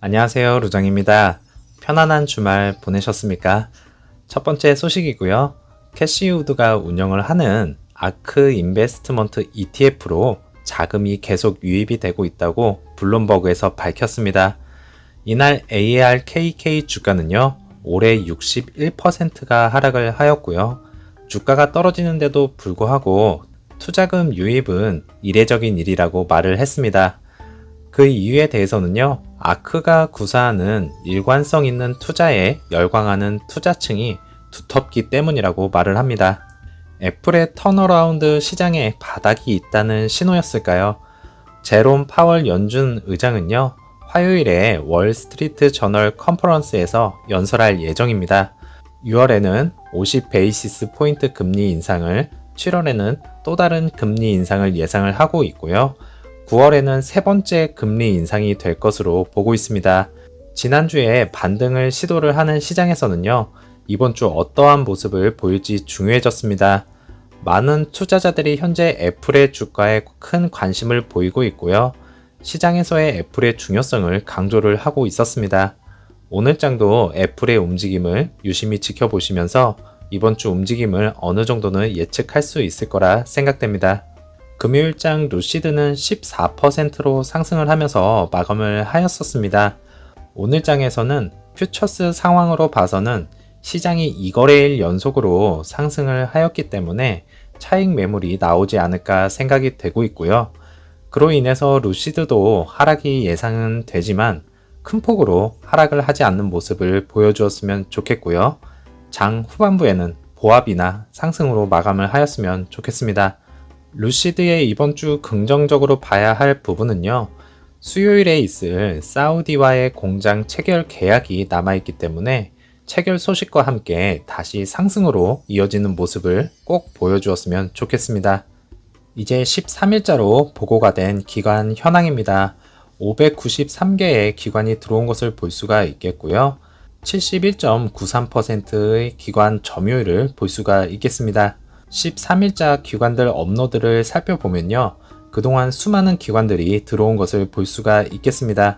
안녕하세요, 루정입니다. 편안한 주말 보내셨습니까? 첫 번째 소식이고요. 캐시우드가 운영을 하는 아크 인베스트먼트 ETF로 자금이 계속 유입이 되고 있다고 블룸버그에서 밝혔습니다. 이날 ARKK 주가는요, 올해 61%가 하락을 하였고요. 주가가 떨어지는데도 불구하고 투자금 유입은 이례적인 일이라고 말을 했습니다. 그 이유에 대해서는요, 아크가 구사하는 일관성 있는 투자에 열광하는 투자층이 두텁기 때문이라고 말을 합니다. 애플의 턴어라운드 시장에 바닥이 있다는 신호였을까요? 제롬 파월 연준 의장은요, 화요일에 월스트리트 저널 컨퍼런스에서 연설할 예정입니다. 6월에는 50 베이시스 포인트 금리 인상을, 7월에는 또 다른 금리 인상을 예상을 하고 있고요. 9월에는 세 번째 금리 인상이 될 것으로 보고 있습니다. 지난주에 반등을 시도를 하는 시장에서는요, 이번 주 어떠한 모습을 보일지 중요해졌습니다. 많은 투자자들이 현재 애플의 주가에 큰 관심을 보이고 있고요. 시장에서의 애플의 중요성을 강조를 하고 있었습니다. 오늘장도 애플의 움직임을 유심히 지켜보시면서 이번 주 움직임을 어느 정도는 예측할 수 있을 거라 생각됩니다. 금요일장 루시드는 14%로 상승을 하면서 마감을 하였었습니다. 오늘장에서는 퓨처스 상황으로 봐서는 시장이 2거래일 연속으로 상승을 하였기 때문에 차익 매물이 나오지 않을까 생각이 되고 있고요. 그로 인해서 루시드도 하락이 예상은 되지만 큰 폭으로 하락을 하지 않는 모습을 보여주었으면 좋겠고요. 장 후반부에는 보합이나 상승으로 마감을 하였으면 좋겠습니다. 루시드의 이번 주 긍정적으로 봐야 할 부분은요, 수요일에 있을 사우디와의 공장 체결 계약이 남아있기 때문에 체결 소식과 함께 다시 상승으로 이어지는 모습을 꼭 보여주었으면 좋겠습니다. 이제 13일자로 보고가 된 기관 현황입니다. 593개의 기관이 들어온 것을 볼 수가 있겠고요. 71.93%의 기관 점유율을 볼 수가 있겠습니다. 13일자 기관들 업로드를 살펴보면요, 그동안 수많은 기관들이 들어온 것을 볼 수가 있겠습니다.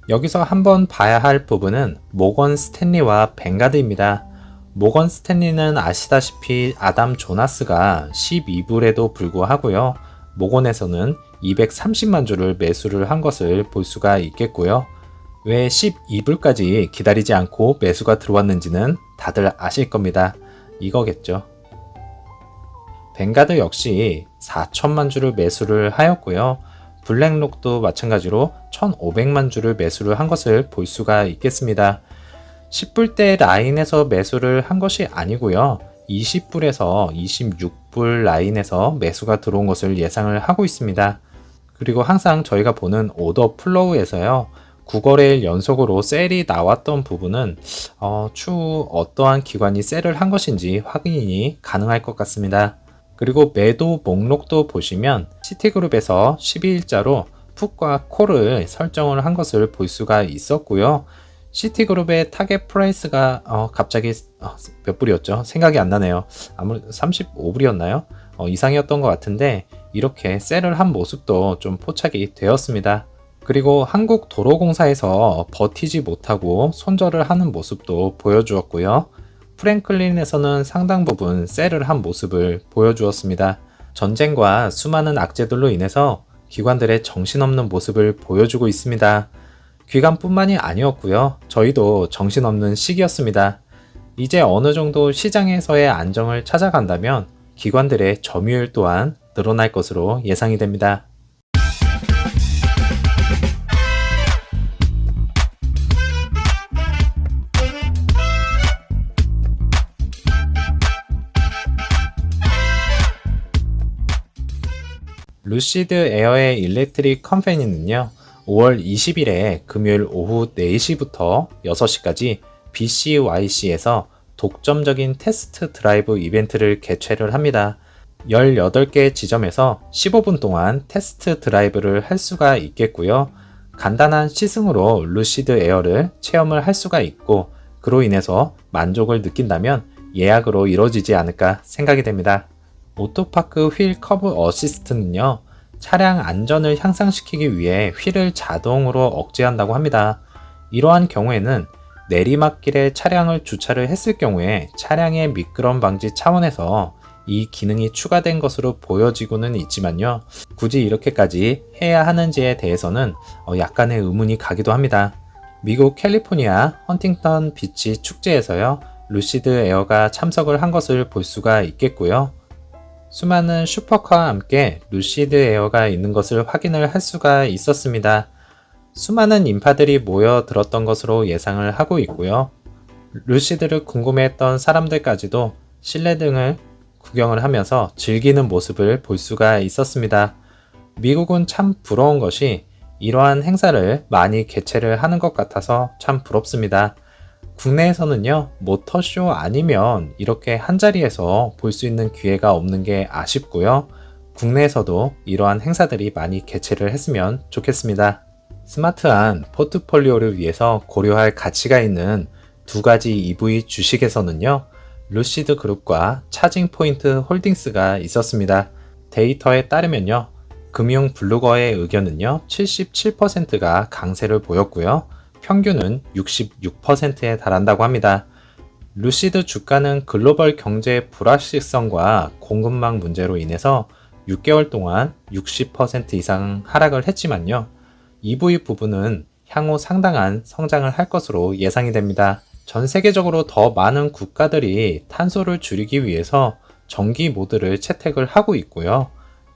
여기서 한번 봐야 할 부분은 모건 스탠리와 뱅가드입니다. 모건 스탠리는 아시다시피 아담 조나스가 12불에도 불구하고요, 모건에서는 230만 주를 매수를 한 것을 볼 수가 있겠고요. 왜 12불까지 기다리지 않고 매수가 들어왔는지는 다들 아실 겁니다. 이거겠죠. 뱅가드 역시 4천만 주를 매수를 하였고요. 블랙록도 마찬가지로 1,500만 주를 매수를 한 것을 볼 수가 있겠습니다. 10불대 라인에서 매수를 한 것이 아니고요. 20불에서 26불 라인에서 매수가 들어온 것을 예상을 하고 있습니다. 그리고 항상 저희가 보는 오더 플로우에서요, 9거래일 연속으로 셀이 나왔던 부분은 추후 어떠한 기관이 셀을 한 것인지 확인이 가능할 것 같습니다. 그리고 매도 목록도 보시면 시티그룹에서 12일자로 풋과 콜을 설정을 한 것을 볼 수가 있었고요. 시티그룹의 타겟 프라이스가 갑자기 몇 불이었죠? 생각이 안 나네요. 아무래도 35불이었나요? 이상이었던 것 같은데 이렇게 셀을 한 모습도 좀 포착이 되었습니다. 그리고 한국도로공사에서 버티지 못하고 손절을 하는 모습도 보여주었고요. 프랭클린에서는 상당 부분 셀을 한 모습을 보여주었습니다. 전쟁과 수많은 악재들로 인해서 기관들의 정신없는 모습을 보여주고 있습니다. 기관뿐만이 아니었고요. 저희도 정신없는 시기였습니다. 이제 어느 정도 시장에서의 안정을 찾아간다면 기관들의 점유율 또한 늘어날 것으로 예상이 됩니다. 루시드 에어의 일렉트릭 컴퍼니는요, 5월 20일에 금요일 오후 4시부터 6시까지 BCYC에서 독점적인 테스트 드라이브 이벤트를 개최를 합니다. 18개 지점에서 15분 동안 테스트 드라이브를 할 수가 있겠고요. 간단한 시승으로 루시드 에어를 체험을 할 수가 있고, 그로 인해서 만족을 느낀다면 예약으로 이루어지지 않을까 생각이 됩니다. 오토파크 휠 커브 어시스트는요, 차량 안전을 향상시키기 위해 휠을 자동으로 억제한다고 합니다. 이러한 경우에는 내리막길에 차량을 주차를 했을 경우에 차량의 미끄럼 방지 차원에서 이 기능이 추가된 것으로 보여지고는 있지만요. 굳이 이렇게까지 해야 하는지에 대해서는 약간의 의문이 가기도 합니다. 미국 캘리포니아 헌팅턴 비치 축제에서요. 루시드 에어가 참석을 한 것을 볼 수가 있겠고요. 수많은 슈퍼카와 함께 루시드 에어가 있는 것을 확인을 할 수가 있었습니다. 수많은 인파들이 모여들었던 것으로 예상을 하고 있고요. 루시드를 궁금해했던 사람들까지도 실내 등을 구경을 하면서 즐기는 모습을 볼 수가 있었습니다. 미국은 참 부러운 것이 이러한 행사를 많이 개최를 하는 것 같아서 참 부럽습니다. 국내에서는요, 모터쇼 아니면 이렇게 한자리에서 볼 수 있는 기회가 없는 게 아쉽고요. 국내에서도 이러한 행사들이 많이 개최를 했으면 좋겠습니다. 스마트한 포트폴리오를 위해서 고려할 가치가 있는 두 가지 EV 주식에서는요, 루시드 그룹과 차징 포인트 홀딩스가 있었습니다. 데이터에 따르면요, 금융 블로거의 의견은요, 77%가 강세를 보였고요. 평균은 66%에 달한다고 합니다. 루시드 주가는 글로벌 경제 불확실성과 공급망 문제로 인해서 6개월 동안 60% 이상 하락을 했지만요. EV 부분은 향후 상당한 성장을 할 것으로 예상이 됩니다. 전 세계적으로 더 많은 국가들이 탄소를 줄이기 위해서 전기 모드를 채택을 하고 있고요.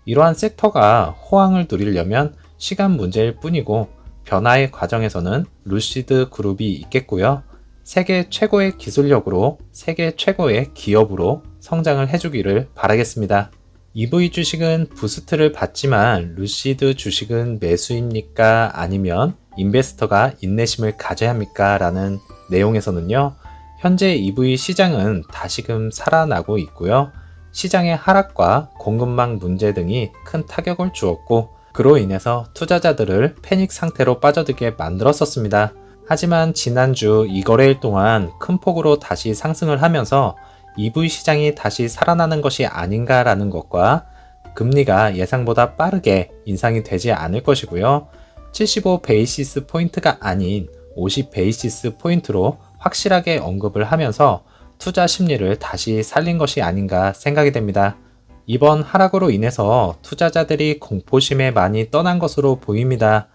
이러한 섹터가 호황을 누리려면 시간 문제일 뿐이고 변화의 과정에서는 루시드 그룹이 있겠고요. 세계 최고의 기술력으로 세계 최고의 기업으로 성장을 해주기를 바라겠습니다. EV 주식은 부스트를 받지만 루시드 주식은 매수입니까? 아니면 인베스터가 인내심을 가져야 합니까? 라는 내용에서는요. 현재 EV 시장은 다시금 살아나고 있고요. 시장의 하락과 공급망 문제 등이 큰 타격을 주었고 그로 인해서 투자자들을 패닉 상태로 빠져들게 만들었었습니다. 하지만 지난주 2거래일 동안 큰 폭으로 다시 상승을 하면서 EV 시장이 다시 살아나는 것이 아닌가라는 것과 금리가 예상보다 빠르게 인상이 되지 않을 것이고요. 75 베이시스 포인트가 아닌 50 베이시스 포인트로 확실하게 언급을 하면서 투자 심리를 다시 살린 것이 아닌가 생각이 됩니다. 이번 하락으로 인해서 투자자들이 공포심에 많이 떠난 것으로 보입니다.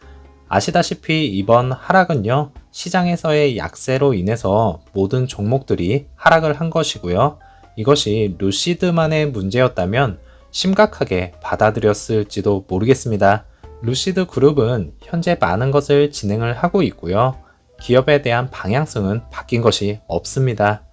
아시다시피 이번 하락은요, 시장에서의 약세로 인해서 모든 종목들이 하락을 한 것이고요. 이것이 루시드만의 문제였다면 심각하게 받아들였을지도 모르겠습니다. 루시드 그룹은 현재 많은 것을 진행을 하고 있고요. 기업에 대한 방향성은 바뀐 것이 없습니다.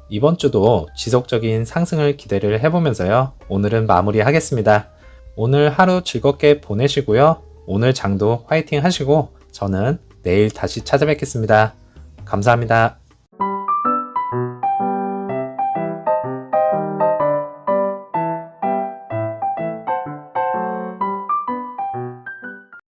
이번 주도 지속적인 상승을 기대를 해보면서요. 오늘은 마무리하겠습니다. 오늘 하루 즐겁게 보내시고요. 오늘 장도 화이팅 하시고 저는 내일 다시 찾아뵙겠습니다. 감사합니다.